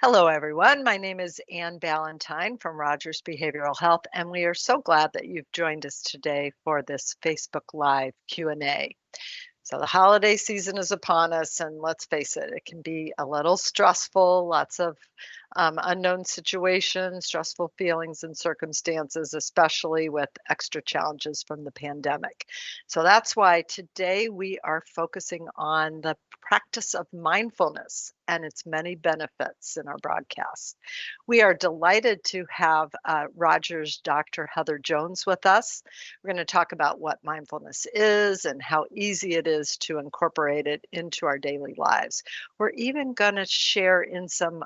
Hello, everyone. My name is Ann Ballantyne from Rogers Behavioral Health, and we are so glad that you've joined us today for this Facebook Live Q&A. So the holiday season is upon us, and let's face it, it can be a little stressful, lots of unknown situations, stressful feelings and circumstances, especially with extra challenges from the pandemic. So that's why today we are focusing on the practice of mindfulness and its many benefits in our broadcast. We are delighted to have Rogers Dr. Heather Jones with us. We're going to talk about what mindfulness is and how easy it is to incorporate it into our daily lives. We're even going to share in some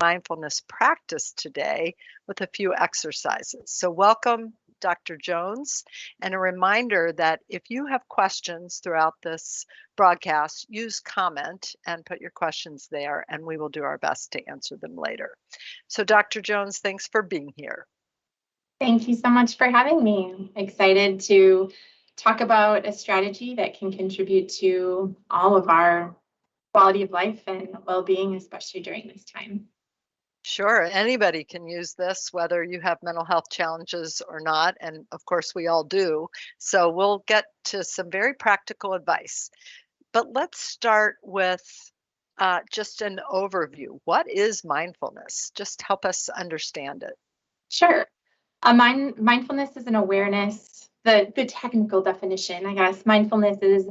mindfulness practice today with a few exercises. So welcome, Dr. Jones, and a reminder that if you have questions throughout this broadcast, use comment and put your questions there, and we will do our best to answer them later. So Dr. Jones, thanks for being here. Thank you so much for having me. I'm excited to talk about a strategy that can contribute to all of our quality of life and well-being, especially during this time. Sure, anybody can use this, whether you have mental health challenges or not, and of course we all do. So we'll get to some very practical advice. But let's start with just an overview. What is mindfulness? Just help us understand it. Sure. Mindfulness is an awareness, the technical definition, I guess. Mindfulness is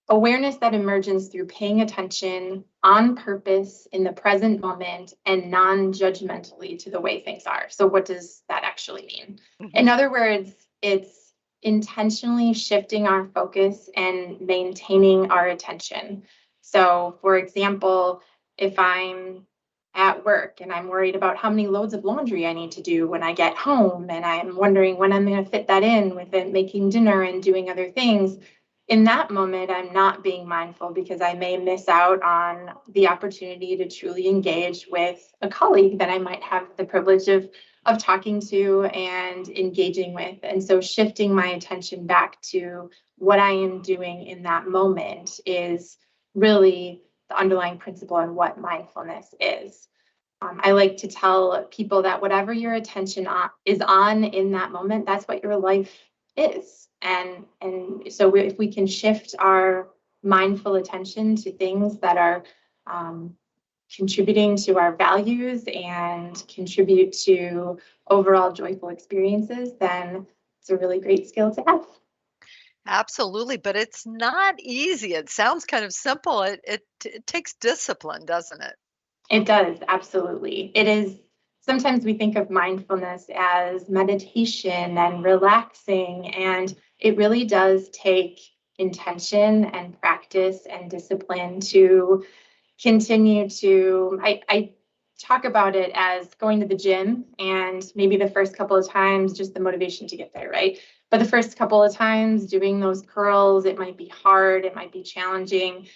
awareness that emerges through paying attention on purpose in the present moment and non-judgmentally to the way things are. So what does that actually mean? Mm-hmm. In other words, it's intentionally shifting our focus and maintaining our attention. So for example, if I'm at work and I'm worried about how many loads of laundry I need to do when I get home, and I'm wondering when I'm going to fit that in with it, making dinner and doing other things, in that moment, I'm not being mindful because I may miss out on the opportunity to truly engage with a colleague that I might have the privilege of talking to and engaging with. And so shifting my attention back to what I am doing in that moment is really the underlying principle and what mindfulness is. I like to tell people that whatever your attention is on in that moment, that's what your life is. And so if we can shift our mindful attention to things that are contributing to our values and contribute to overall joyful experiences, then it's a really great skill to have. Absolutely, but it's not easy. It sounds kind of simple. It takes discipline, doesn't it? It does, absolutely. It is. Sometimes we think of mindfulness as meditation and relaxing, and it really does take intention and practice and discipline to continue to, I talk about it as going to the gym, and maybe the first couple of times, just the motivation to get there, right? But the first couple of times doing those curls, it might be hard, it might be challenging.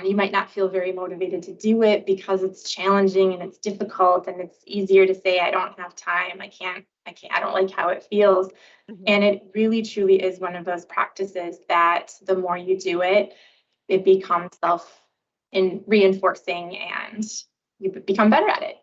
You might not feel very motivated to do it because it's challenging and it's difficult, and it's easier to say, I don't have time, I can't, I don't like how it feels. Mm-hmm. And it really truly is one of those practices that the more you do it, it becomes reinforcing and you become better at it.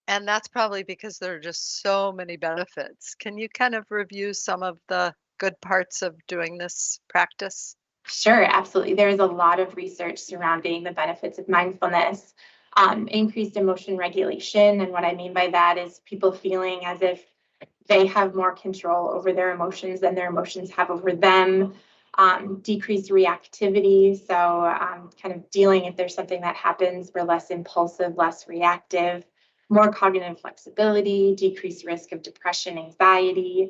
And that's probably because there are just so many benefits. Can you kind of review some of the good parts of doing this practice? Sure, absolutely. There is a lot of research surrounding the benefits of mindfulness, increased emotion regulation. And what I mean by that is people feeling as if they have more control over their emotions than their emotions have over them. Decreased reactivity. So kind of dealing if there's something that happens, we're less impulsive, less reactive, more cognitive flexibility, decreased risk of depression, anxiety.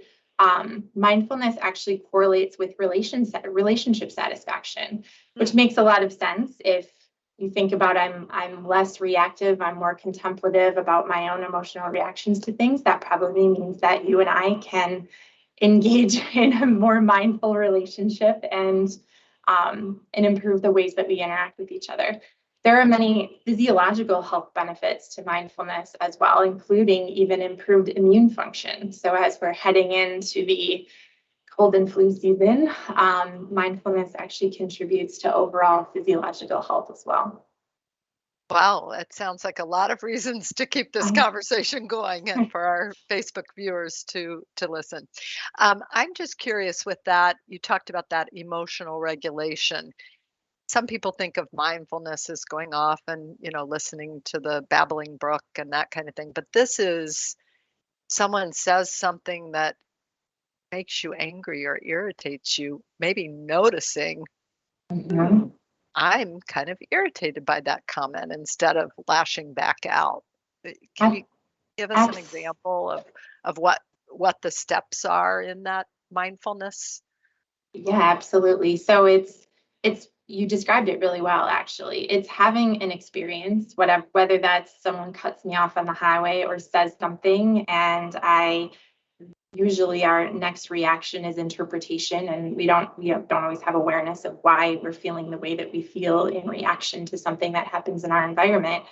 Mindfulness actually correlates with relationship satisfaction, which makes a lot of sense. If you think about I'm less reactive, I'm more contemplative about my own emotional reactions to things, that probably means that you and I can engage in a more mindful relationship and improve the ways that we interact with each other. There are many physiological health benefits to mindfulness as well, including even improved immune function. So as we're heading into the cold and flu season, mindfulness actually contributes to overall physiological health as well. Wow, it sounds like a lot of reasons to keep this Um, conversation going and for our Facebook viewers to listen. I'm just curious with that, you talked about that emotional regulation. Some people think of mindfulness as going off and, listening to the babbling brook and that kind of thing, but this is someone says something that makes you angry or irritates you, maybe noticing, mhm. "Hmm, I'm kind of irritated by that comment," instead of lashing back out. Can Ab- you give us an abs- example of what the steps are in that mindfulness? Yeah, absolutely. So it's you described it really well, actually. It's having an experience, whatever, whether that's someone cuts me off on the highway or says something, and I usually our next reaction is interpretation, and we don't always have awareness of why we're feeling the way that we feel in reaction to something that happens in our environment.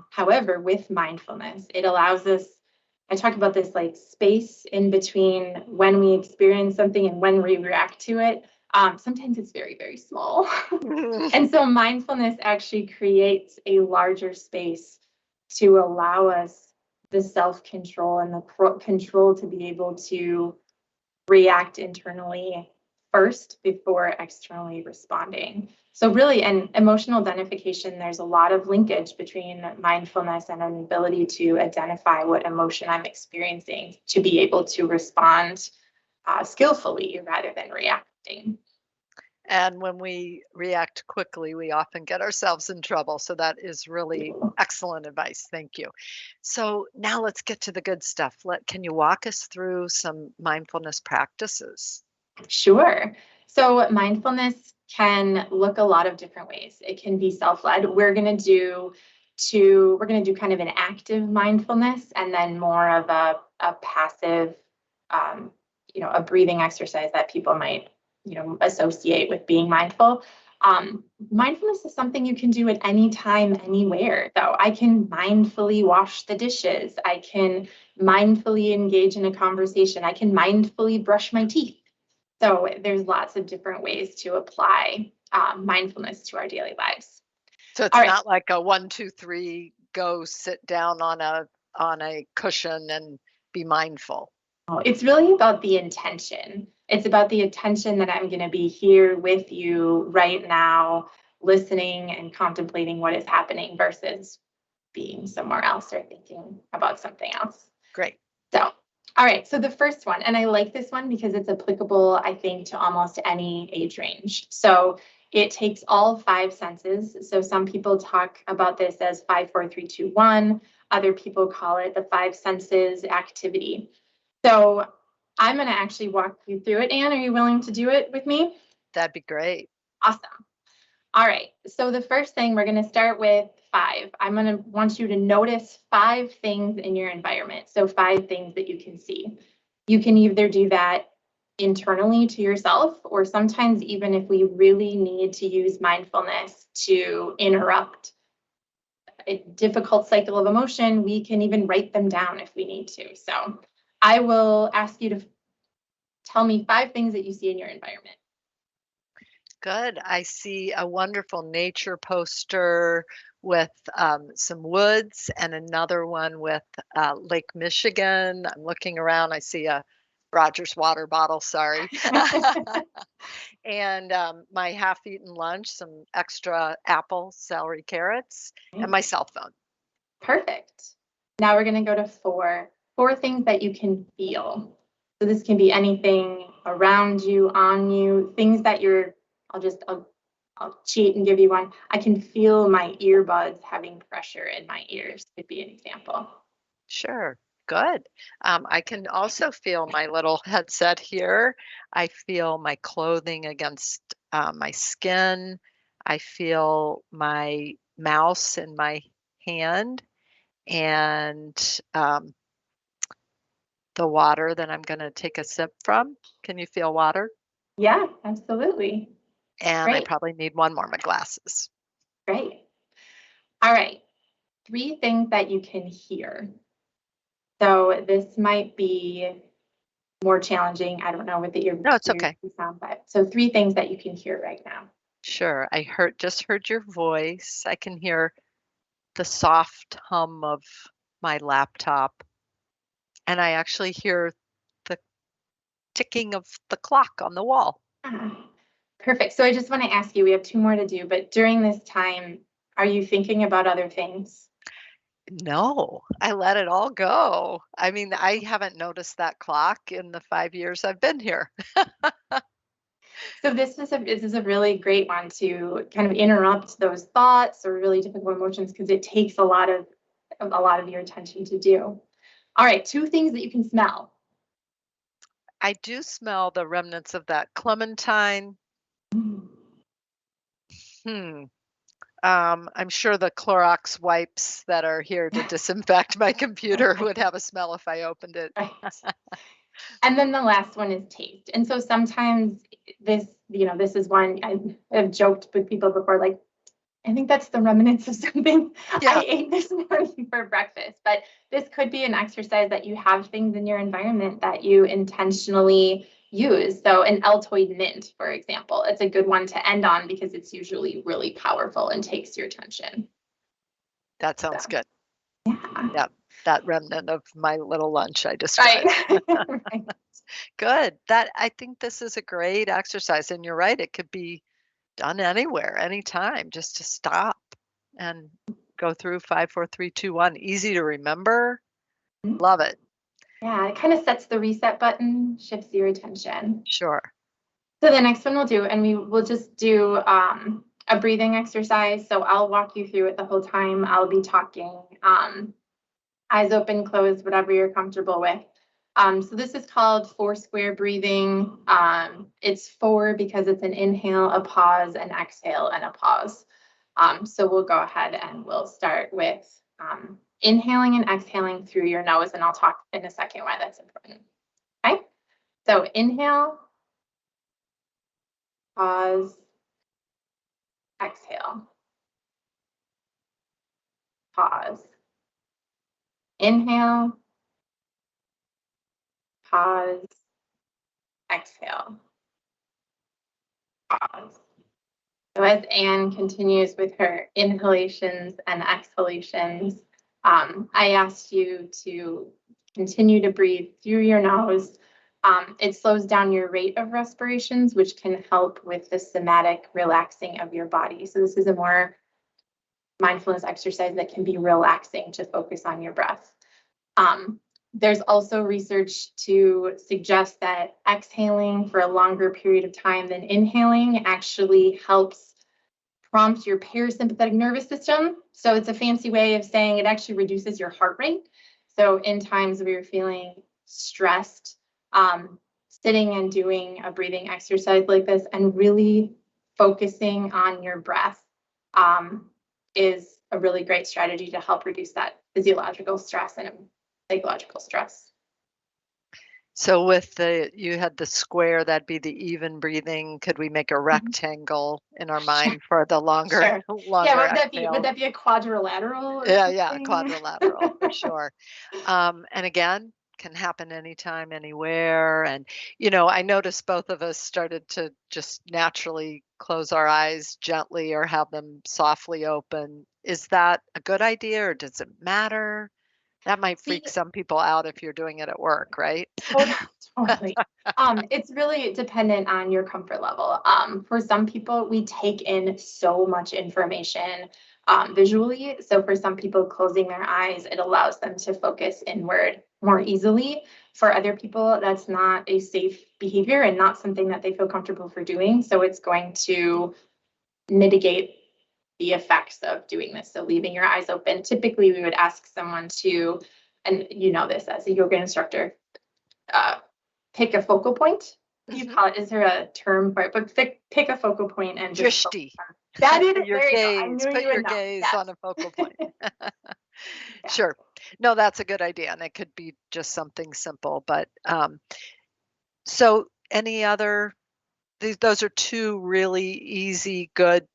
However, with mindfulness, it allows us, I talk about this like space in between when we experience something and when we react to it. Sometimes it's very, very small. And so mindfulness actually creates a larger space to allow us the self control and the control to be able to react internally first before externally responding. So, really, and emotional identification, there's a lot of linkage between mindfulness and an ability to identify what emotion I'm experiencing to be able to respond skillfully rather than reacting. And when we react quickly, we often get ourselves in trouble. So that is really excellent advice. Thank you. So now let's get to the good stuff. Can you walk us through some mindfulness practices? Sure. So mindfulness can look a lot of different ways. It can be self-led. We're going to do kind of an active mindfulness and then more of a passive, um, a breathing exercise that people might, associate with being mindful. Mindfulness is something you can do at any time, anywhere, though. I can mindfully wash the dishes. I can mindfully engage in a conversation. I can mindfully brush my teeth. So there's lots of different ways to apply mindfulness to our daily lives. So All it's right. not like a 1, 2, 3, go sit down on a cushion and be mindful. It's really about the intention. It's about the intention that I'm going to be here with you right now, listening and contemplating what is happening versus being somewhere else or thinking about something else. Great. So, all right. So the first one, and I like this one because it's applicable, I think, to almost any age range. So it takes all five senses. So some people talk about this as 5, 4, 3, 2, 1. Other people call it the five senses activity. So I'm going to actually walk you through it. Anne, are you willing to do it with me? That'd be great. Awesome. All right. So the first thing we're going to start with five. I'm going to want you to notice five things in your environment. So five things that you can see. You can either do that internally to yourself, or sometimes even if we really need to use mindfulness to interrupt a difficult cycle of emotion, we can even write them down if we need to. So I will ask you to tell me five things that you see in your environment. Good. I see a wonderful nature poster with some woods and another one with Lake Michigan. I'm looking around. I see a Rogers water bottle, sorry. And my half eaten lunch, some extra apples, celery, carrots, and my cell phone. Perfect. Now we're going to go to four. Four things that you can feel. So this can be anything around you, on you, things that I'll cheat and give you one. I can feel my earbuds having pressure in my ears, could be an example. Sure. Good. I can also feel my little headset here. I feel my clothing against my skin. I feel my mouse in my hand and the water that I'm going to take a sip from. Can you feel water? Yeah, absolutely. And I Great, probably need one more, my glasses. great. All right. Three things that you can hear. So this might be more challenging. I don't know what the No, it's ears okay. sound, but so three things that you can hear right now. Sure. I just heard your voice. I can hear the soft hum of my laptop, and I actually hear the ticking of the clock on the wall. Ah, perfect. So I just want to ask you, we have two more to do, but during this time, are you thinking about other things? No, I let it all go. I mean, I haven't noticed that clock in the 5 years I've been here. So this is a really great one to kind of interrupt those thoughts or really difficult emotions because it takes a lot of your attention to do. All right, two things that you can smell. I do smell the remnants of that clementine. Mm. Hmm. I'm sure the Clorox wipes that are here to disinfect my computer would have a smell if I opened it. Right. And then the last one is taste. And so sometimes this is one I've joked with people before, like, I think that's the remnants of something Yeah, I ate this morning for breakfast. But this could be an exercise that you have things in your environment that you intentionally use. So an Altoid mint, for example, it's a good one to end on because it's usually really powerful and takes your attention. that So sounds good. yeah. Yeah, that remnant of my little lunch I Right. described. Right. Good. That I think this is a great exercise, and you're right, it could be done anywhere, anytime, just to stop and go through 5, 4, 3, 2, 1. Easy to remember. Love it. Yeah, it kind of sets the reset button, shifts your attention. Sure. So the next one we'll do, and we will just do a breathing exercise. So I'll walk you through it the whole time. I'll be talking, eyes open, closed, whatever you're comfortable with. So this is called four square breathing. It's four because it's an inhale, a pause, an exhale, and a pause. So we'll go ahead and we'll start with inhaling and exhaling through your nose, and I'll talk in a second why that's important. Okay, so inhale, pause, exhale, pause, inhale, pause, exhale, pause. So as Anne continues with her inhalations and exhalations, I asked you to continue to breathe through your nose. It slows down your rate of respirations, which can help with the somatic relaxing of your body. So this is a more mindfulness exercise that can be relaxing to focus on your breath. There's also research to suggest that exhaling for a longer period of time than inhaling actually helps prompt your parasympathetic nervous system. So it's a fancy way of saying it actually reduces your heart rate. So in times where you're feeling stressed, sitting and doing a breathing exercise like this and really focusing on your breath is a really great strategy to help reduce that physiological stress and psychological stress. So you had the square, that'd be the even breathing. Could we make a rectangle in our Sure, mind for the longer sure. Yeah, longer what would that be? Would exhales? that be a quadrilateral or Yeah, something? quadrilateral for sure. And again, can happen anytime, anywhere. And, I noticed both of us started to just naturally close our eyes gently or have them softly open. Is that a good idea or does it matter? That might See, freak some people out if you're doing it at work, right? totally, totally. It's really dependent on your comfort level. For some people, we take in so much information visually. So for some people, closing their eyes, it allows them to focus inward more easily. For other people, that's not a safe behavior and not something that they feel comfortable for doing. So it's going to mitigate the effects of doing this. So leaving your eyes open. Typically, we would ask someone to, and you know this as a yoga instructor, uh, pick a focal point. What do you Mhm. call it? Is there a term for it? But pick a focal point and just focus Drishti. on that. Is it? Your There you go. I gaze, knew put you your would know. gaze Yes. on a focal point. Yeah. Sure. No, that's a good idea, and it could be just something simple, but, so any other those are 2 really easy, good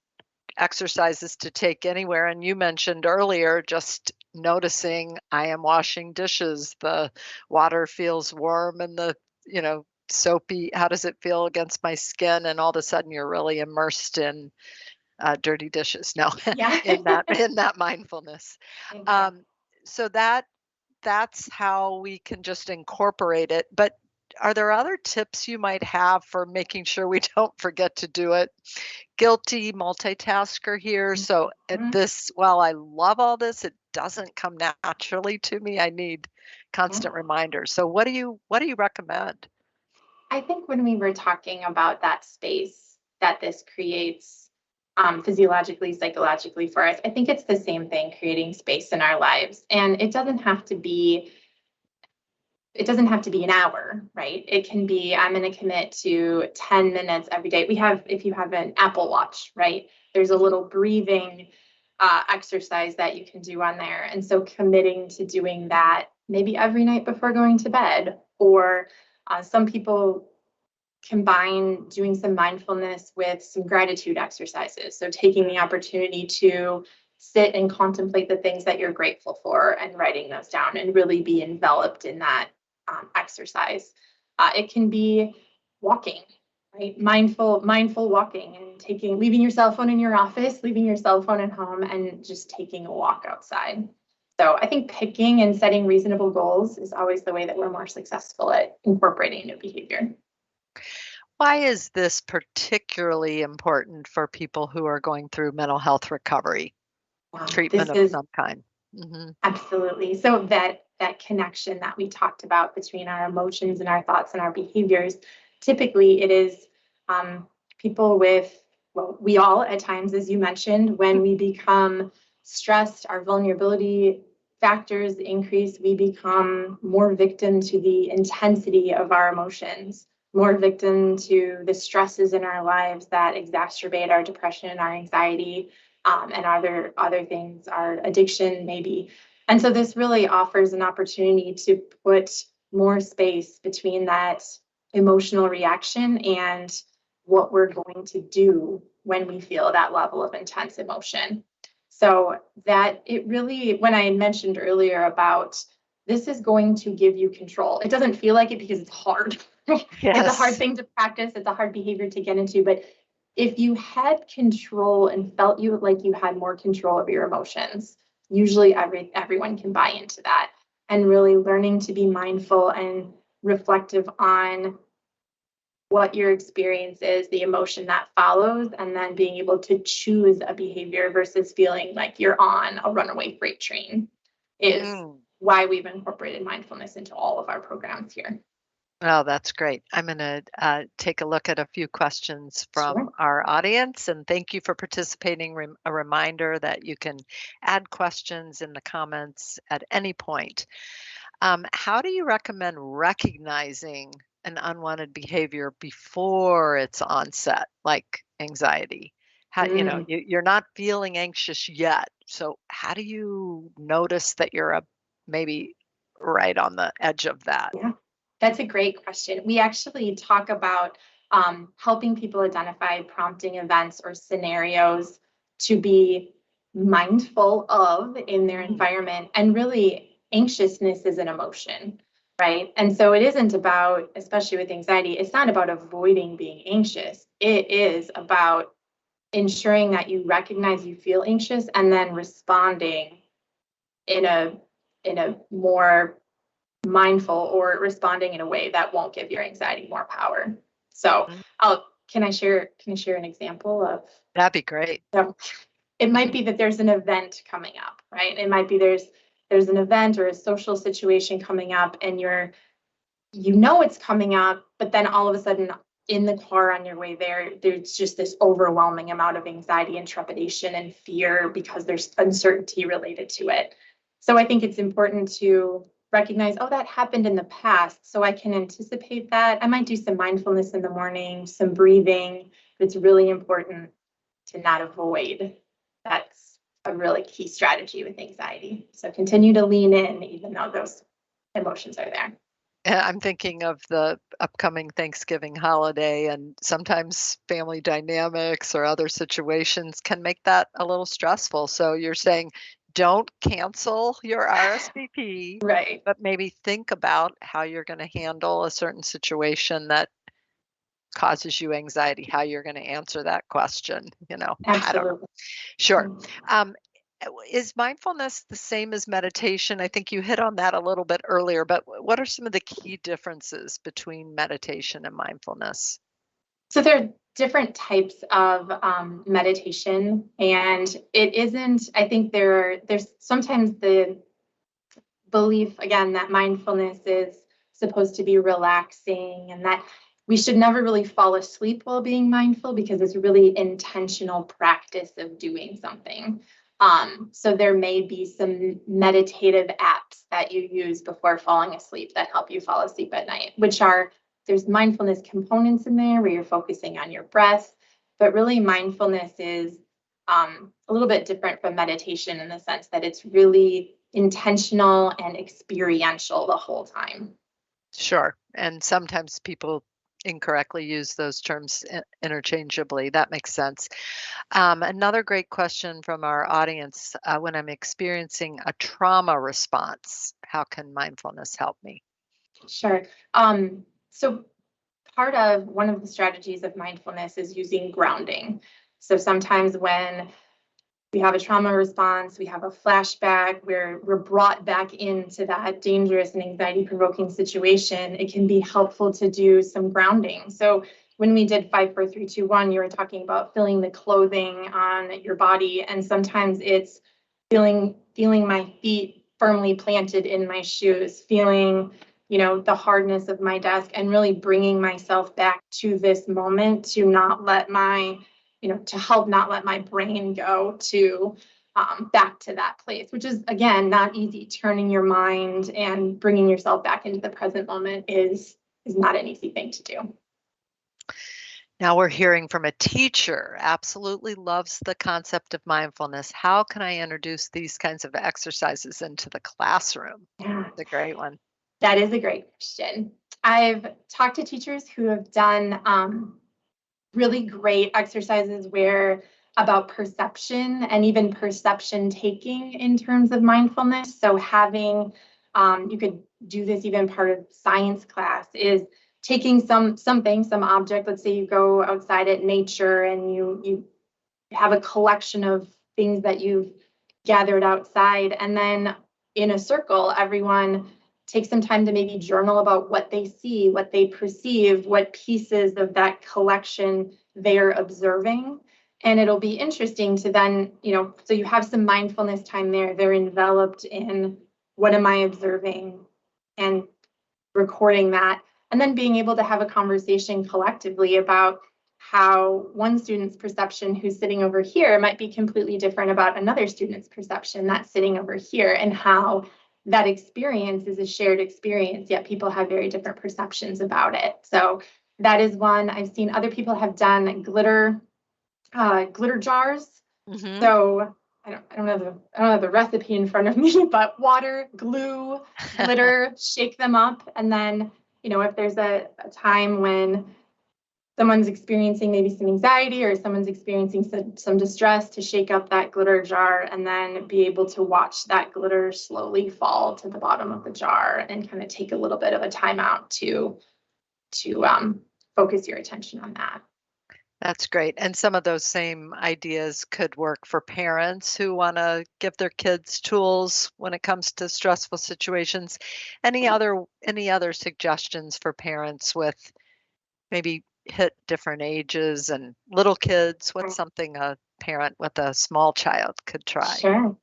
exercises to take anywhere, and you mentioned earlier just noticing, "I am washing dishes, the water feels warm and soapy how does it feel against my skin?" And all of a sudden, you're really immersed in dirty dishes. No, Yeah. in that mindfulness. Exactly. Um, so that's how we can just incorporate it. But are there other tips you might have for making sure we don't forget to do it? Guilty multitasker here. So Mhm. while I love all this, it doesn't come naturally to me. I need Yeah. constant reminders. So what do you recommend? I think when we were talking about that space that this creates physiologically, psychologically for us, I think it's the same thing, creating space in our lives. And it doesn't have to be an hour, right? It can be, I'm going to commit to 10 minutes every day. If you have an Apple Watch, right? There's a Mhm. little breathing exercise that you can do on there. And so committing to doing that maybe every night before going to bed, or some people combine doing some mindfulness with some gratitude exercises. So taking the Mm. opportunity to sit and contemplate the things that you're grateful for and writing those down and really be enveloped in that exercise. It can be walking, right? Mindful walking and leaving your cell phone in your office, leaving your cell phone at home, and just taking a walk outside. So I think picking and setting reasonable goals is always the way that we're more successful at incorporating new behavior. Why is this particularly important for people who are going through mental health recovery, Wow, treatment this of is some kind? Mhm. absolutely. So that connection that we talked about between our emotions and our thoughts and our behaviors, typically it is people with, well, we all at times, as you mentioned, when we become stressed, our vulnerability factors increase, we become more victim to the intensity of our emotions, more victim to the stresses in our lives that exacerbate our depression, our anxiety, and other things, our addiction maybe. And so this really offers an opportunity to put more space between that emotional reaction and what we're going to do when we feel that level of intense emotion. So that it really, when I mentioned earlier about this is going to give you control, it doesn't feel like it because it's hard. It's a hard Yes. thing to practice. It's a hard behavior to get into, but if you had control and felt you like you had more control of your emotions, usually everyone can buy into that. And really learning to be mindful and reflective on what your experience is, the emotion that follows, and then being able to choose a behavior versus feeling like you're on a runaway freight train is Mm. why we've incorporated mindfulness into all of our programs here. Oh, that's great. I'm going to take a look at a few questions from Sure. our audience, and thank you for participating. A reminder that you can add questions in the comments at any point. How do you recommend recognizing an unwanted behavior before its onset, like anxiety? Mm. You're not feeling anxious yet. So how do you notice that you're maybe right on the edge of that? Yeah, that's a great question. We actually talk about helping people identify prompting events or scenarios to be mindful of in their Mm, environment. And really, anxiousness is an emotion, right? And so it isn't about, especially with anxiety, it's not about avoiding being anxious. It is about ensuring that you recognize you feel anxious and then responding in a more mindful or responding in a way that won't give your anxiety more power. So mm. can I share an example of, That'd be great. so it might be that there's an event coming up, right? It might be there's an event or a social situation coming up and it's coming up, but then all of a sudden in the car on your way there, there's just this overwhelming amount of anxiety and trepidation and fear because there's uncertainty related to it. So I think it's important to recognize, oh, that happened in the past, so I can anticipate that. I might do some mindfulness in the morning, some breathing. It's really important to not avoid. That's a really key strategy with anxiety. So continue to lean in, even though those emotions are there. I'm thinking of the upcoming Thanksgiving holiday, and sometimes family dynamics or other situations can make that a little stressful. So you're saying don't cancel your RSVP, Right. but maybe think about how you're going to handle a certain situation that causes you anxiety, how you're going to answer that question, I don't know. Absolutely. Sure. Um, is mindfulness the same as meditation? I think you hit on that a little bit earlier, but what are some of the key differences between meditation and mindfulness? So there are different types of meditation, and it isn't, I think there's sometimes the belief, again, that mindfulness is supposed to be relaxing and that we should never really fall asleep while being mindful because it's really intentional practice of doing something. So there may be some meditative apps that you use before falling asleep that help you fall asleep at night, which are, there's mindfulness components in there where you're focusing on your breath, but really mindfulness is a little bit different from meditation in the sense that it's really intentional and experiential the whole time. Sure. And sometimes people incorrectly use those terms interchangeably. That makes sense. Another great question from our audience, when I'm experiencing a trauma response, how can mindfulness help me? Sure. So part of one of the strategies of mindfulness is using grounding. So sometimes when we have a trauma response, we have a flashback, we're brought back into that dangerous and anxiety provoking situation, it can be helpful to do some grounding. So when we did 5, 4, 3, 2, 1, you were talking about feeling the clothing on your body, and sometimes it's feeling my feet firmly planted in my shoes, feeling the hardness of my desk, and really bringing myself back to this moment to not let my to help not let my brain go to back to that place, which is, again, not easy. Turning your mind and bringing yourself back into the present moment is not an easy thing to do. Now we're hearing from a teacher, absolutely loves the concept of mindfulness. How can I introduce these kinds of exercises into the classroom? Yeah, It's a great one. that is a great question. I've talked to teachers who have done really great exercises where about perception and even perception taking in terms of mindfulness. So having, you could do this even part of science class, is taking some object. Let's say you go outside at nature and you have a collection of things that you've gathered outside, and then in a circle, everyone take some time to maybe journal about what they see, what they perceive, what pieces of that collection they're observing. And it'll be interesting to then, so you have some mindfulness time there. They're enveloped in what am I observing and recording that. And then being able to have a conversation collectively about how one student's perception who's sitting over here might be completely different about another student's perception that's sitting over here, and how that experience is a shared experience, yet people have very different perceptions about it. So that is one. I've seen other people have done glitter jars. Mm-hmm. So I don't have the recipe in front of me, but water, glue, glitter, shake them up, and then if there's a time when someone's experiencing maybe some anxiety or someone's experiencing some distress, to shake up that glitter jar and then be able to watch that glitter slowly fall to the bottom of the jar and kind of take a little bit of a timeout to focus your attention on that. That's great. And some of those same ideas could work for parents who want to give their kids tools when it comes to stressful situations. Any other suggestions for parents with maybe hit different ages and little kids? What's something a parent with a small child could try? Sure.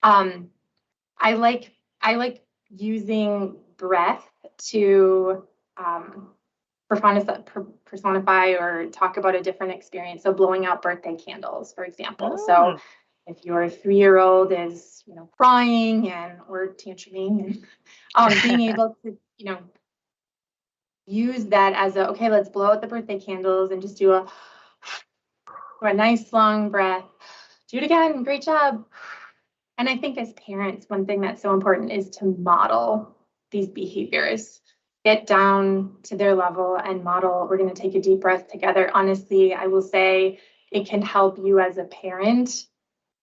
I like using breath to personify or talk about a different experience. So blowing out birthday candles, for example. So if your 3-year-old is, crying or tantruming, and being able to, use that as okay, let's blow out the birthday candles and just do a nice long breath. Do it again. Great job. And I think as parents, one thing that's so important is to model these behaviors. Get down to their level and model. We're going to take a deep breath together. Honestly, I will say it can help you as a parent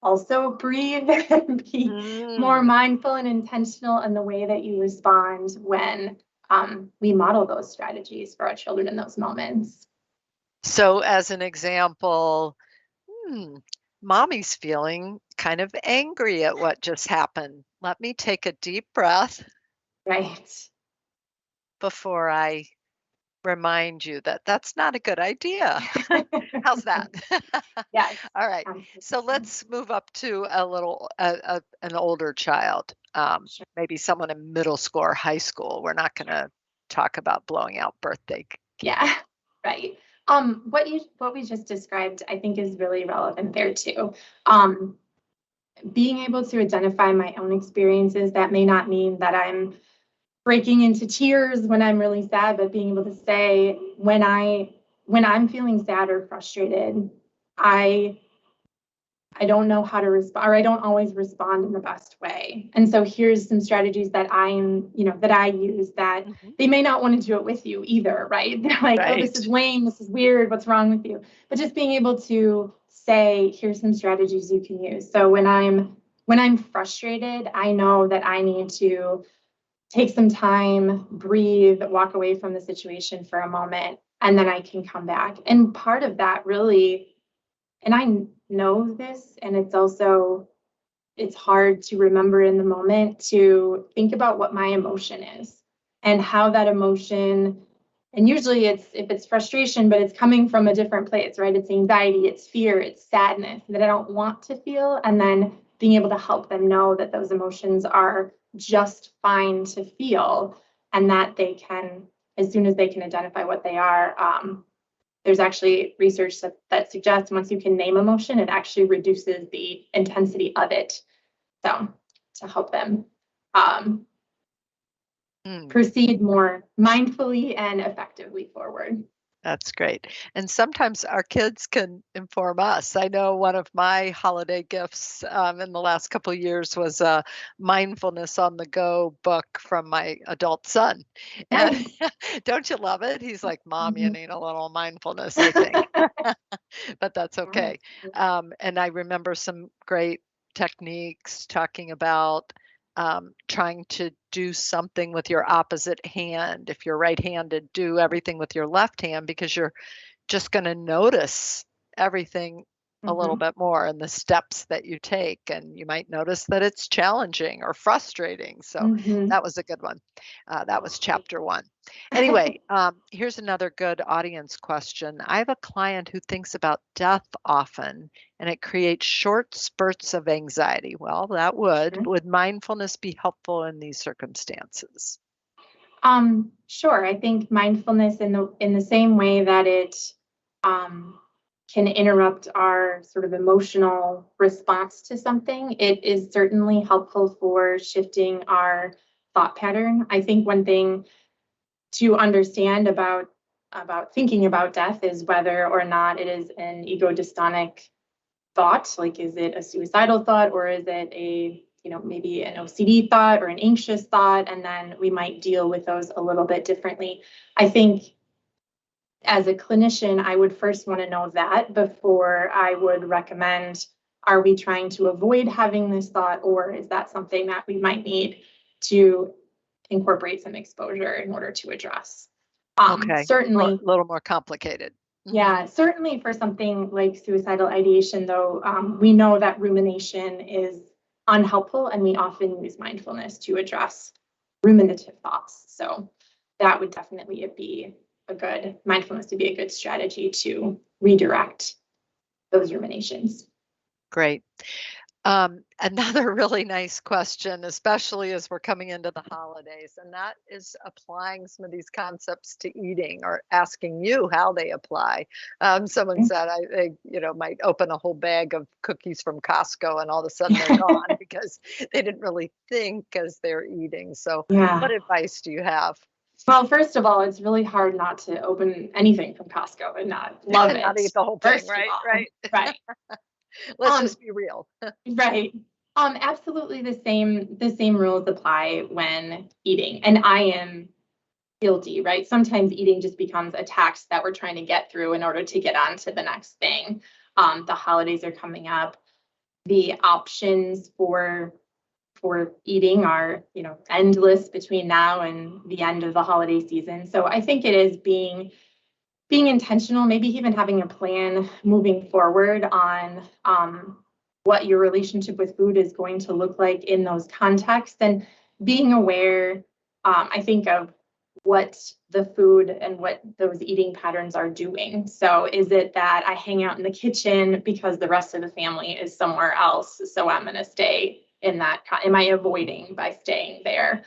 also breathe and be more mindful and intentional in the way that you respond when we model those strategies for our children in those moments. So as an example, mommy's feeling kind of angry at what just happened. Let me take a deep breath Right. before I remind you that that's not a good idea. How's that? Yes, All right. So absolutely. let's move up to a little an older child, Sure. maybe someone in middle school or high school. We're not going to talk about blowing out birthday cake. Yeah, right. What we just described, I think, is really relevant there too. Um, Being able to identify my own experiences, that may not mean that I'm breaking into tears when I'm really sad, but being able to say when I'm feeling sad or frustrated, I I don't know how to respond, or I don't always respond in the best way. And so here's some strategies that that I use that Mhm. they may not want to do it with you either, right? They're like, oh, this Right. is lame, this is weird, what's wrong with you? But just being able to say, here's some strategies you can use. So when I'm frustrated, I know that I need to take some time, breathe, walk away from the situation for a moment, and then I can come back. And part of that really, and I know this, and it's hard to remember in the moment to think about what my emotion is and how that emotion, and usually it's if it's frustration, but it's coming from a different place, right? It's anxiety, it's fear, it's sadness that I don't want to feel, and then being able to help them know that those emotions are just fine to feel, and that they can, as soon as they can identify what they are, there's actually research that suggests once you can name emotion, it actually reduces the intensity of it. So to help them um, Mm, proceed more mindfully and effectively forward. that's great. And sometimes our kids can inform us. I know one of my holiday gifts in the last couple of years was a mindfulness on the go book from my adult son. And Nice. don't you love it? He's like, Mom, you Mhm. need a little mindfulness, I think. But that's Yes. okay. And I remember some great techniques talking about trying to do something with your opposite hand. If you're right handed, do everything with your left hand because you're just going to notice everything a little Mhm. bit more in the steps that you take. And you might notice that it's challenging or frustrating. So Mhm. that was a good one. That was chapter one. Anyway, here's another good audience question. I have a client who thinks about death often and it creates short spurts of anxiety. Well, that would. Sure. Would mindfulness be helpful in these circumstances? Sure. I think mindfulness in the same way that it um, can interrupt our sort of emotional response to something, it is certainly helpful for shifting our thought pattern. I think one thing to understand about thinking about death is whether or not it is an ego dystonic thought, like is it a suicidal thought, or is it a maybe an OCD thought or an anxious thought, and then we might deal with those a little bit differently. I think as a clinician, I would first want to know that before I would recommend, are we trying to avoid having this thought, or is that something that we might need to incorporate some exposure in order to address? Okay. A Certainly, little more complicated. Hmm. yeah, certainly for something like suicidal ideation, though, we know that rumination is unhelpful, and we often use mindfulness to address ruminative thoughts. So that would definitely be a good mindfulness to be a good strategy to redirect those ruminations. Great. Another really nice question, especially as we're coming into the holidays, and that is applying some of these concepts to eating or asking you how they apply. Someone said they might open a whole bag of cookies from Costco and all of a sudden they're gone because they didn't really think as they're eating. So, what Yeah. advice do you have? Well, first of all, it's really hard not to open anything from Costco and not love Not it. eat the whole thing, First of right? all, Right. right. Let's Um, just be real. Right. Absolutely the same rules apply when eating. And I am guilty, right? Sometimes eating just becomes a tax that we're trying to get through in order to get on to the next thing. The holidays are coming up. The options for eating are, endless between now and the end of the holiday season. So I think it is being being intentional, maybe even having a plan moving forward on what your relationship with food is going to look like in those contexts, and being aware, I think, of what the food and what those eating patterns are doing. So is it that I hang out in the kitchen because the rest of the family is somewhere else, so I'm going to stay in that? Am I avoiding by staying there?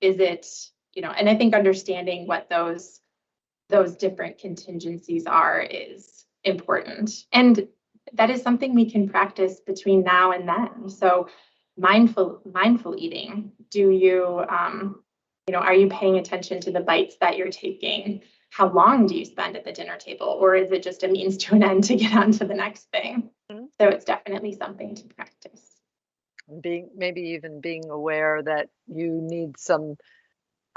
Is it, and I think understanding what those different contingencies are is important. And that is something we can practice between now and then. So mindful eating. Do you, are you paying attention to the bites that you're taking? How long do you spend at the dinner table? Or is it just a means to an end to get on to the next thing? Mm-hmm. So it's definitely something to practice. Maybe even being aware that you need some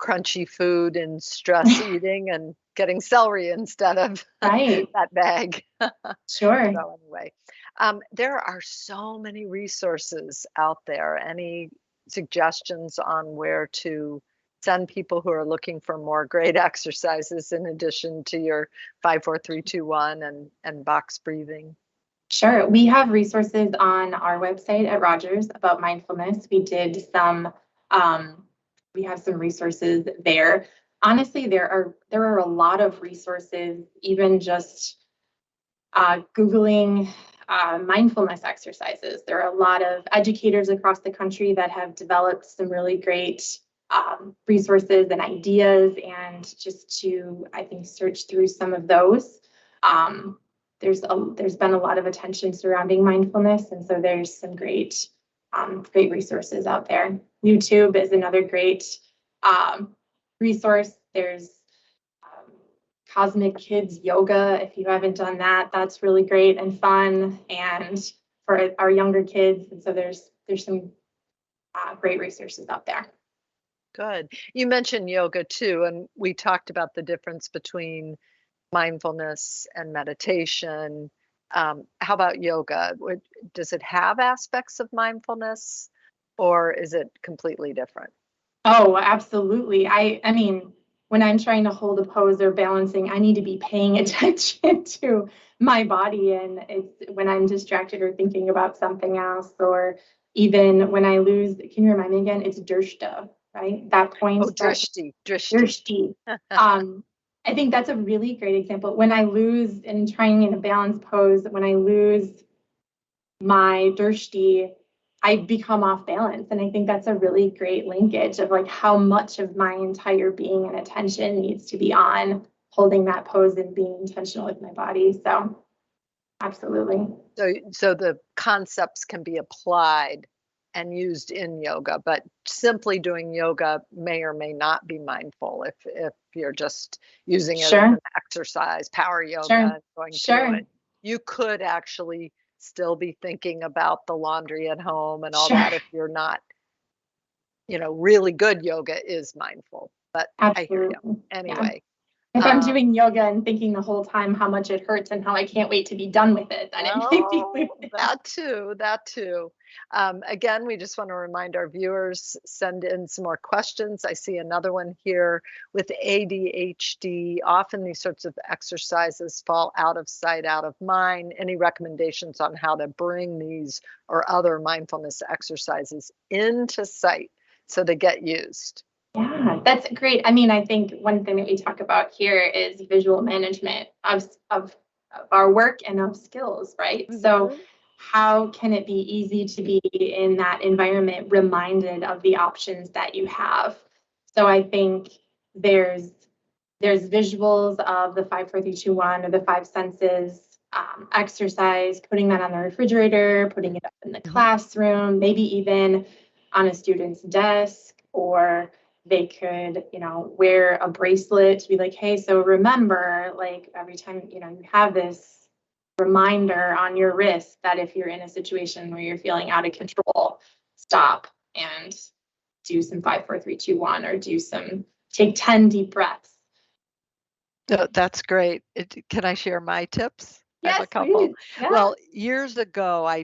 crunchy food and stress eating and getting celery instead of right. that bag. Sure. So anyway, there are so many resources out there. Any suggestions on where to send people who are looking for more great exercises in addition to your 5, 4, 3, 2, 1 and box breathing? Sure. We have resources on our website at Rogers about mindfulness. We have some resources there. Honestly, there are a lot of resources, even just Googling mindfulness exercises. There are a lot of educators across the country that have developed some really great resources and ideas, and just to, I think, search through some of those. There's been a lot of attention surrounding mindfulness, and so there's some great resources out there. YouTube is another great resource. There's Cosmic Kids Yoga. If you haven't done that, that's really great and fun, and for our younger kids. And so there's some great resources out there. Good. You mentioned yoga too, and we talked about the difference between mindfulness and meditation. How about yoga? Does it have aspects of mindfulness, or is it completely different? Oh, absolutely. I mean, when I'm trying to hold a pose or balancing, I need to be paying attention to my body. And it's when I'm distracted or thinking about something else, or even when I lose, can you remind me again? It's drishta, right? That point. Oh, drishti. I think that's a really great example. When I lose, in trying in a balanced pose, when I lose my drishti, I become off balance. And I think that's a really great linkage of like how much of my entire being and attention needs to be on holding that pose and being intentional with my body. So absolutely. So the concepts can be applied and used in yoga, but simply doing yoga may or may not be mindful if you're just using it as an exercise, power yoga, and going through it. You could actually still be thinking about the laundry at home and all that if you're not, really good yoga is mindful. But I hear you. Anyway. If I'm doing yoga and thinking the whole time how much it hurts and how I can't wait to be done with it, then it might be that too. Again, we just want to remind our viewers, send in some more questions. I see another one here. With ADHD, often these sorts of exercises fall out of sight, out of mind. Any recommendations on how to bring these or other mindfulness exercises into sight so they get used? Yeah, that's great. I mean, I think one thing that we talk about here is visual management of our work and of skills, right? Mm-hmm. So how can it be easy to be in that environment, reminded of the options that you have? So I think there's visuals of the 5, 4, 3, 2, 1 or the 5 senses exercise, putting that on the refrigerator, putting it up in the classroom, maybe even on a student's desk, or they could, wear a bracelet to be like, hey, so remember, like every time, you have this reminder on your wrist that if you're in a situation where you're feeling out of control, stop and do some 5, 4, 3, 2, 1, or take 10 deep breaths. That's great. Can I share my tips? I have Yes, a couple. please. Yeah. Well, years ago, I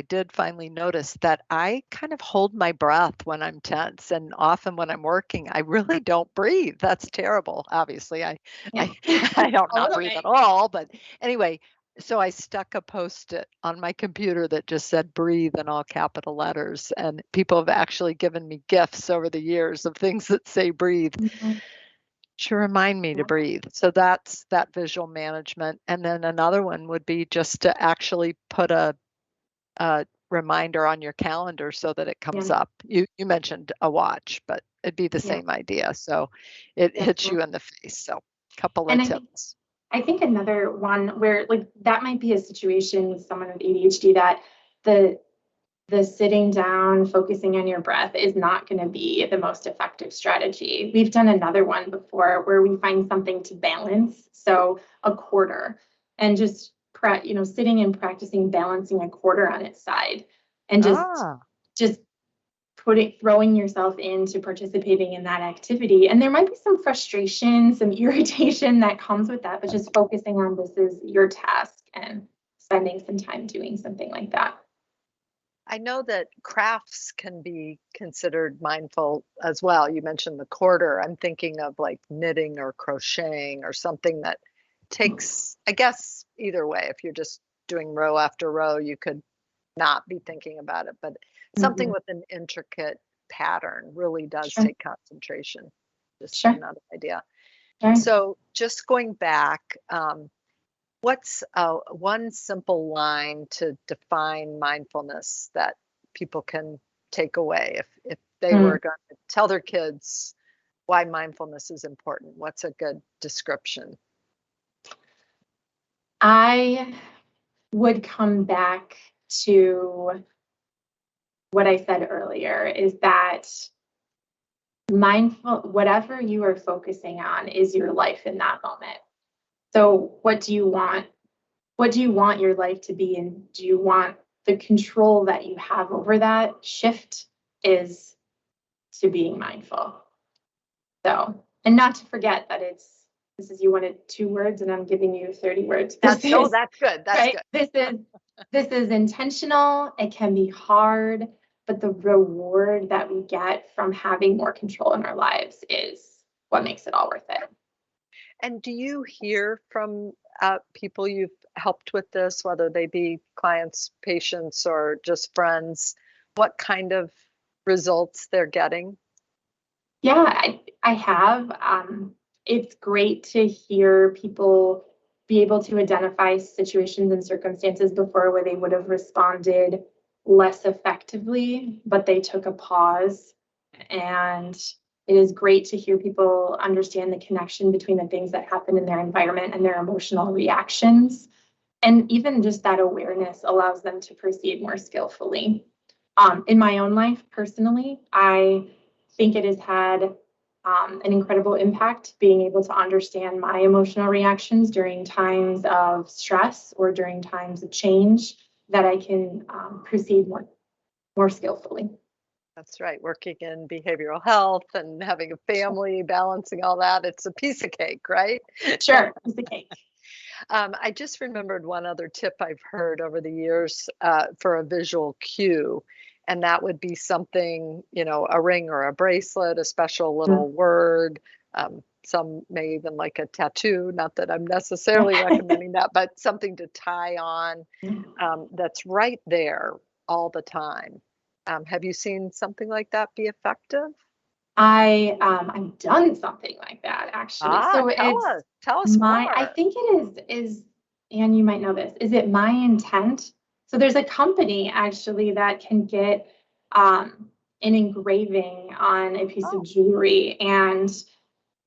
did finally notice that I kind of hold my breath when I'm tense, and often when I'm working, I really don't breathe. That's terrible. Obviously, Yeah. I, I don't not breathe Totally. at all. But anyway, so I stuck a post-it on my computer that just said "breathe" in all capital letters, and people have actually given me gifts over the years of things that say "breathe" Mhm. to remind me to breathe. So that's that visual management. And then another one would be just to actually put a reminder on your calendar so that it comes Yeah. up. You mentioned a watch, but it'd be the Yeah. same idea. So it Yeah. hits you in the face. So a couple And of I think tips. I think another one where like that might be a situation with someone with ADHD that the the sitting down, focusing on your breath is not going to be the most effective strategy. We've done another one before where we find something to balance. So a quarter and just sitting and practicing balancing a quarter on its side and Ah, just throwing yourself into participating in that activity. And there might be some frustration, some irritation that comes with that, but just focusing on this is your task and spending some time doing something like that. I know that crafts can be considered mindful as well. You mentioned the quarter. I'm thinking of like knitting or crocheting or something that takes, I guess, either way. If you're just doing row after row, you could not be thinking about it. But something Mhm. with an intricate pattern really does Sure, take concentration. Just sure, another idea. sure. So just going back, what's one simple line to define mindfulness that people can take away if they Mm. were going to tell their kids why mindfulness is important? What's a good description? I would come back to what I said earlier is that whatever you are focusing on is your life in that moment. So what do you want? What do you want your life to be? And do you want the control that you have over that shift is to being mindful. So, and not to forget that this is you wanted 2 words and I'm giving you 30 words. This is That's good. That's right. good. This is intentional. It can be hard, but the reward that we get from having more control in our lives is what makes it all worth it. And do you hear from people you've helped with this, whether they be clients, patients, or just friends, what kind of results they're getting? Yeah, I have. It's great to hear people be able to identify situations and circumstances before where they would have responded less effectively, but they took a pause. And it is great to hear people understand the connection between the things that happen in their environment and their emotional reactions. And even just that awareness allows them to proceed more skillfully. In my own life, personally, I think it has had an incredible impact being able to understand my emotional reactions during times of stress or during times of change that I can proceed more skillfully. That's right. Working in behavioral health and having a Sure, family, balancing all that, it's a piece of cake, right? sure, piece of cake. I just remembered one other tip I've heard over the years for a visual cue, and that would be something, a ring or a bracelet, a special Mm. little word. Some may even like a tattoo, not that I'm necessarily Yeah. recommending that, but something to tie on Yeah. that's right there all the time. Have you seen something like that be effective? I've done something like that actually. Ah, So it's tell us I more. think it is, and you might know this, is it My Intent? So there's a company actually that can get an engraving on a piece of Oh, jewelry, and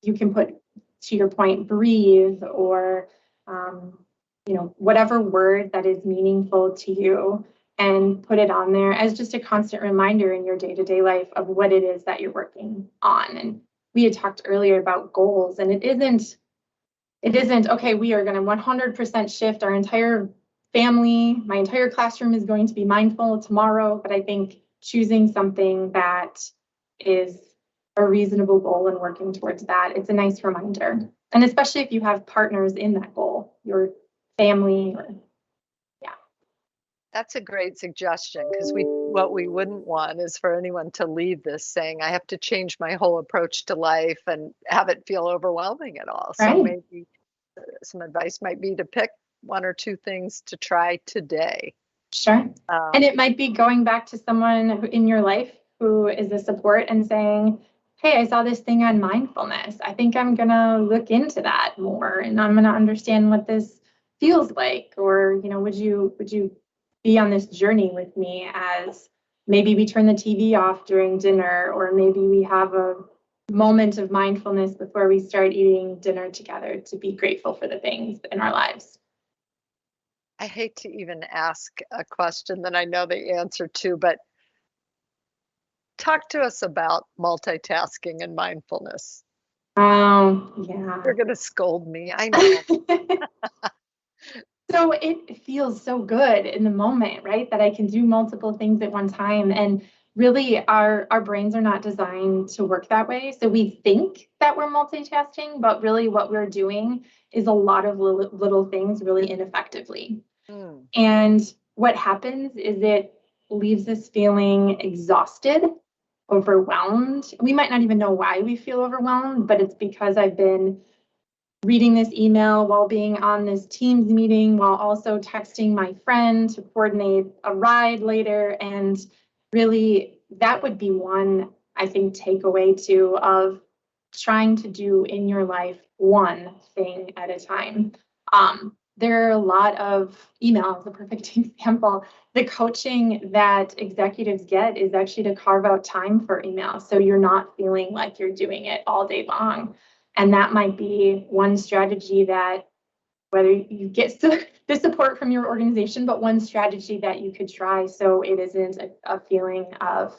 you can put, to your point, breathe or um, whatever word that is meaningful to you and put it on there as just a constant reminder in your day-to-day life of what it is that you're working on. And we had talked earlier about goals, and it isn't okay, we are going to 100% shift our entire family, my entire classroom is going to be mindful tomorrow. But I think choosing something that is a reasonable goal and working towards that, it's a nice reminder. And especially if you have partners in that goal, your family. Or, That's a great suggestion, because what we wouldn't want is for anyone to leave this saying, I have to change my whole approach to life and have it feel overwhelming at all. So right. maybe some advice might be to pick one or two things to try today. Sure. And it might be going back to someone in your life who is a support and saying, hey, I saw this thing on mindfulness. I think I'm going to look into that more, and I'm going to understand what this feels like. Or, would you be on this journey with me, as maybe we turn the TV off during dinner, or maybe we have a moment of mindfulness before we start eating dinner together to be grateful for the things in our lives. I hate to even ask a question that I know the answer to, but talk to us about multitasking and mindfulness. Oh, yeah. You're going to scold me, I know. So it feels so good in the moment, right? That I can do multiple things at one time. And really, our brains are not designed to work that way. So we think that we're multitasking, but really what we're doing is a lot of little things really ineffectively. Mm. And what happens is it leaves us feeling exhausted, overwhelmed. We might not even know why we feel overwhelmed, but it's because I've been reading this email while being on this Teams meeting, while also texting my friend to coordinate a ride later. And really, that would be one, I think, takeaway too, of trying to do in your life one thing at a time. There are a lot of emails, a perfect example. The coaching that executives get is actually to carve out time for email, so you're not feeling like you're doing it all day long. And that might be one strategy that, whether you get the support from your organization, but one strategy that you could try, so it isn't a feeling of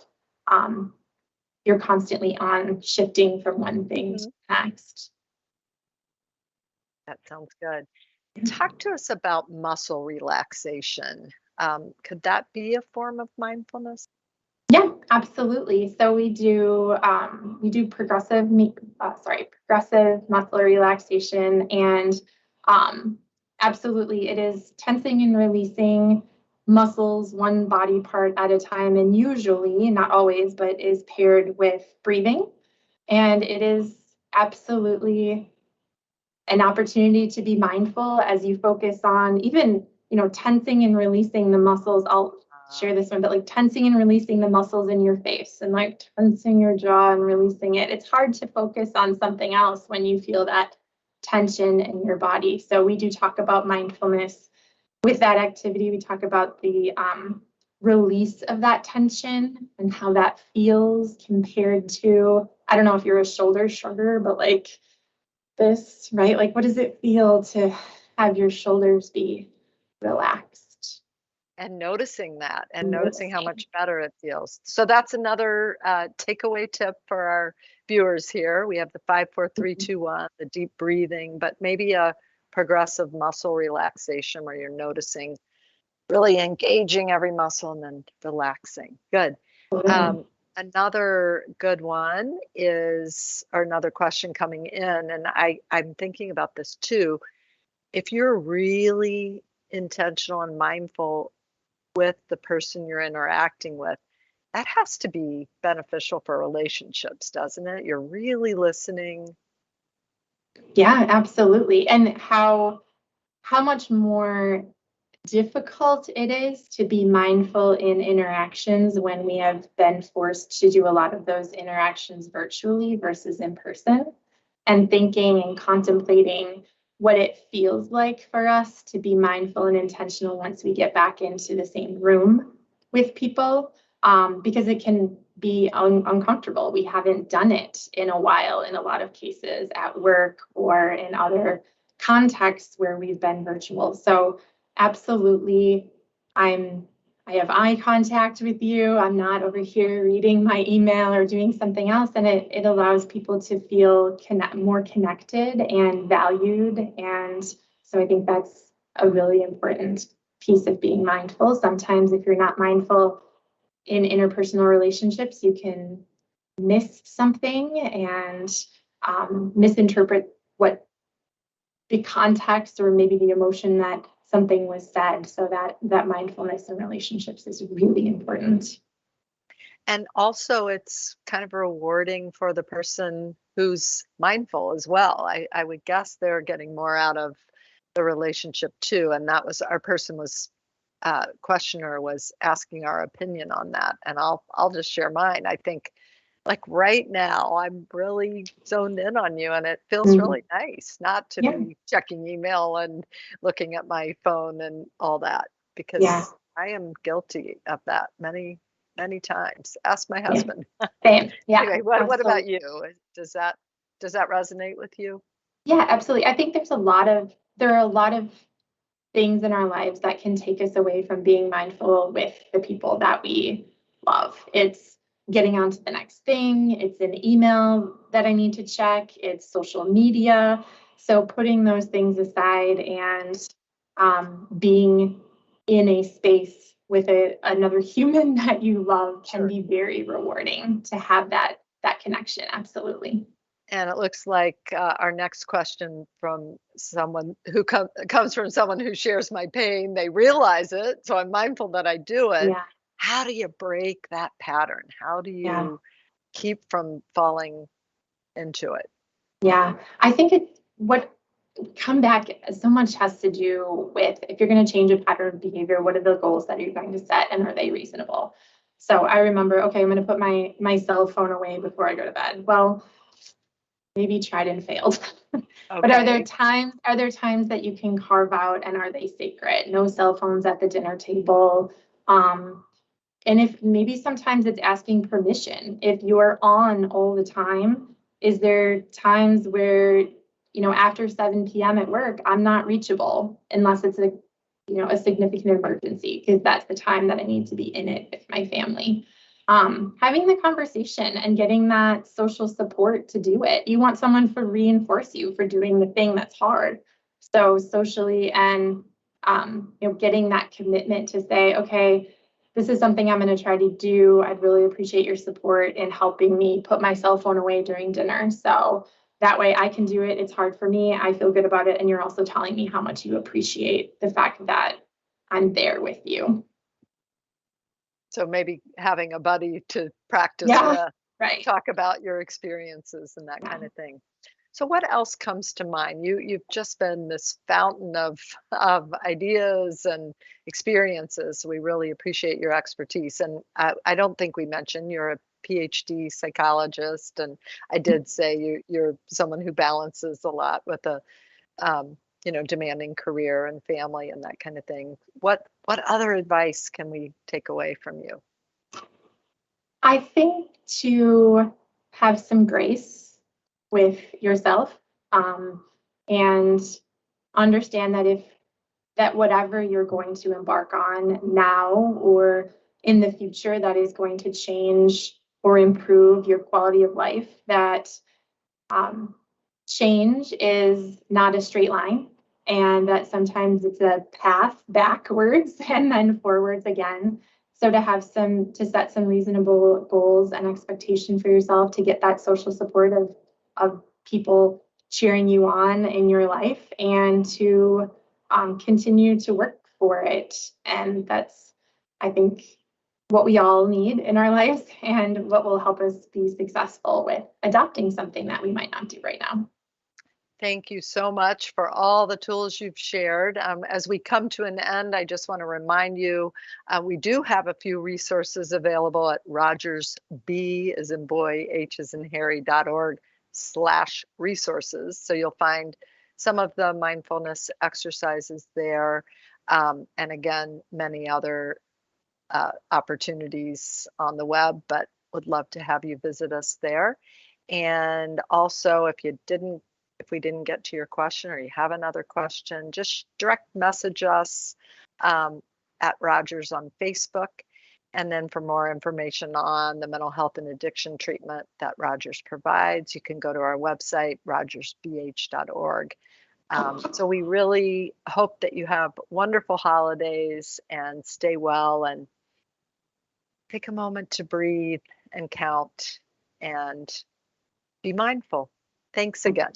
you're constantly on shifting from one thing to the next. That sounds good. Talk to us about muscle relaxation. Could that be a form of mindfulness? Yeah, absolutely. So we do progressive muscle relaxation, and absolutely, it is tensing and releasing muscles one body part at a time, and usually, not always, but is paired with breathing. And it is absolutely an opportunity to be mindful as you focus on even, tensing and releasing the muscles. I'll share this one, but like tensing and releasing the muscles in your face, and like tensing your jaw and releasing it. It's hard to focus on something else when you feel that tension in your body. So we do talk about mindfulness with that activity. We talk about the release of that tension and how that feels compared to, I don't know if you're a shoulder shrugger, but like this, right? Like, what does it feel to have your shoulders be relaxed? And noticing that, and noticing how much better it feels. So that's another takeaway tip for our viewers here. We have the 5, 4, 3, 2, 1, the deep breathing, but maybe a progressive muscle relaxation where you're noticing, really engaging every muscle and then relaxing. Good. Another good one is, or another question coming in, and I'm thinking about this too. If you're really intentional and mindful with the person you're interacting with, that has to be beneficial for relationships, doesn't it? You're really listening. Yeah, absolutely. And how much more difficult it is to be mindful in interactions when we have been forced to do a lot of those interactions virtually versus in person, and thinking and contemplating what it feels like for us to be mindful and intentional once we get back into the same room with people, because it can be uncomfortable. We haven't done it in a while in a lot of cases at work or in other contexts where we've been virtual. So absolutely, I have eye contact with you. I'm not over here reading my email or doing something else. And it allows people to feel more connected and valued. And so I think that's a really important piece of being mindful. Sometimes if you're not mindful in interpersonal relationships, you can miss something and misinterpret what the context or maybe the emotion that something was said. So that mindfulness in relationships is really important. And also, it's kind of rewarding for the person who's mindful as well. I would guess they're getting more out of the relationship too. And that was our person was questioner was asking our opinion on that. And I'll just share mine. I think like right now, I'm really zoned in on you, and it feels really nice not to Yeah. be checking email and looking at my phone and all that, because Yeah. I am guilty of that many times. Ask my Yeah. husband. Same. Yeah. Anyway, what about Absolutely. you? Does that resonate with you? Yeah, absolutely. I think there are a lot of things in our lives that can take us away from being mindful with the people that we love. It's getting on to the next thing, it's an email that I need to check, it's social media. So putting those things aside and being in a space with another human that you love can Sure. be very rewarding to have that connection. Absolutely. And it looks like our next question from someone who comes from someone who shares my pain. They realize it, so I'm mindful that I do it. Yeah. How do you break that pattern? How do Yeah. you keep from falling into it? Yeah. I think what come back so much has to do with if you're going to change a pattern of behavior, what are the goals that you're going to set and are they reasonable? So I remember, okay, I'm going to put my cell phone away before I go to bed. Well, maybe tried and failed. But Okay. are there times that you can carve out and are they sacred? No cell phones at the dinner table. And if maybe sometimes it's asking permission. If you're on all the time, is there times where, after 7 p.m. at work, I'm not reachable unless it's a significant emergency, because that's the time that I need to be in it with my family. Having the conversation and getting that social support to do it. You want someone to reinforce you for doing the thing that's hard. So socially and getting that commitment to say, okay, this is something I'm going to try to do. I'd really appreciate your support in helping me put my cell phone away during dinner. So that way I can do it. It's hard for me. I feel good about it. And you're also telling me how much you appreciate the fact that I'm there with you. So maybe having a buddy to practice Yeah, with, right. talk about your experiences and that Yeah. kind of thing. So what else comes to mind? You've just been this fountain of ideas and experiences. We really appreciate your expertise. And I don't think we mentioned you're a PhD psychologist, and I did say you're someone who balances a lot with a demanding career and family and that kind of thing. What other advice can we take away from you? I think to have some grace with yourself, and understand that whatever you're going to embark on now or in the future that is going to change or improve your quality of life, that um, change is not a straight line, and that sometimes it's a path backwards and then forwards again. So to set some reasonable goals and expectation for yourself, to get that social support of people cheering you on in your life, and to continue to work for it. And that's, I think, what we all need in our lives and what will help us be successful with adopting something that we might not do right now. Thank you so much for all the tools you've shared. As we come to an end, I just want to remind you we do have a few resources available at Rogers B as in boy, H as in Harry.org/resources. So you'll find some of the mindfulness exercises there. And again, many other opportunities on the web, but would love to have you visit us there. And also, if we didn't get to your question or you have another question, just direct message us at Rogers on Facebook. And then for more information on the mental health and addiction treatment that Rogers provides, you can go to our website, rogersbh.org. So we really hope that you have wonderful holidays and stay well and take a moment to breathe and count and be mindful. Thanks again.